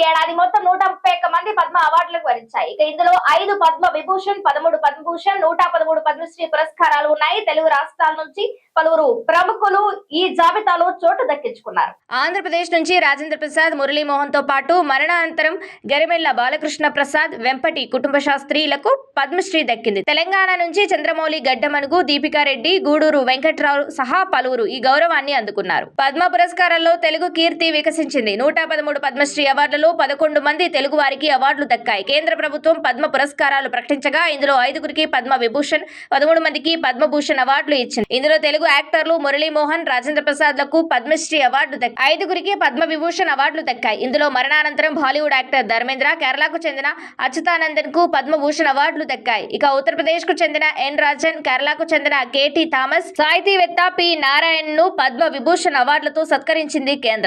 ఏడాది మొత్తం 131 మంది పద్మ అవార్డులకు వరించాయి. ఇక ఇందులో 5 పద్మ విభూషణ్, 13 పద్మభూషణ్, 113 పద్మశ్రీ పురస్కారాలు ఉన్నాయి. తెలుగు రాష్ట్రాల నుంచి పలువురు ప్రముఖులు ఈ జాబితాలో చోటు దక్కించుకున్నారు. ఆంధ్రప్రదేశ్ నుంచి రాజేంద్ర ప్రసాద్, మురళీమోహన్ తో పాటు మరణానంతరం గరిమెళ్ల బాలకృష్ణ ప్రసాద్, వెంపటి కుటుంబ శాస్త్రీలకు పద్మశ్రీ దక్కింది. తెలంగాణ నుంచి చంద్రమౌళి గడ్డమనుగు, దీపికారెడ్డి, గూడూరు వెంకట్రావు సహా పలువురు ఈ గౌరవాన్ని అందుకున్నారు. పద్మ పురస్కారాల్లో తెలుగు కీర్తి వికసించింది. 113 పద్మశ్రీ అవార్డులలో 11 మంది తెలుగు వారికి అవార్డులు దక్కాయి. కేంద్ర ప్రభుత్వం పద్మ పురస్కారాలు ప్రకటించగా ఇందులో 5గురికి పద్మ విభూషణ్, 13 మందికి పద్మభూషణ్ అవార్డులు ఇచ్చింది. ఇందులో తెలుగు యాక్టర్లు మురళీమోహన్, రాజేంద్ర ప్రసాద్ లకు పద్మశ్రీ అవార్డు దక్కాయి. 5గురికి పద్మ విభూషణ్ అవార్డులు దక్కాయి. ఇందులో మరణానంతరం బాలీవుడ్ యాక్టర్ ధర్మేంద్ర, కేరళకు చెందిన అచ్యుతానందన్ కు పద్మభూషణ్ అవార్డులు దక్కాయి. ఇక ఉత్తరప్రదేశ్ కు చెందిన ఎన్ రాజన్, కేరళకు చెందిన కేటీ థామస్, సాహితీవేత్త పి నారాయణ్ ను పద్మ విభూషణ్ అవార్డులతో సత్కరించింది కేంద్రం.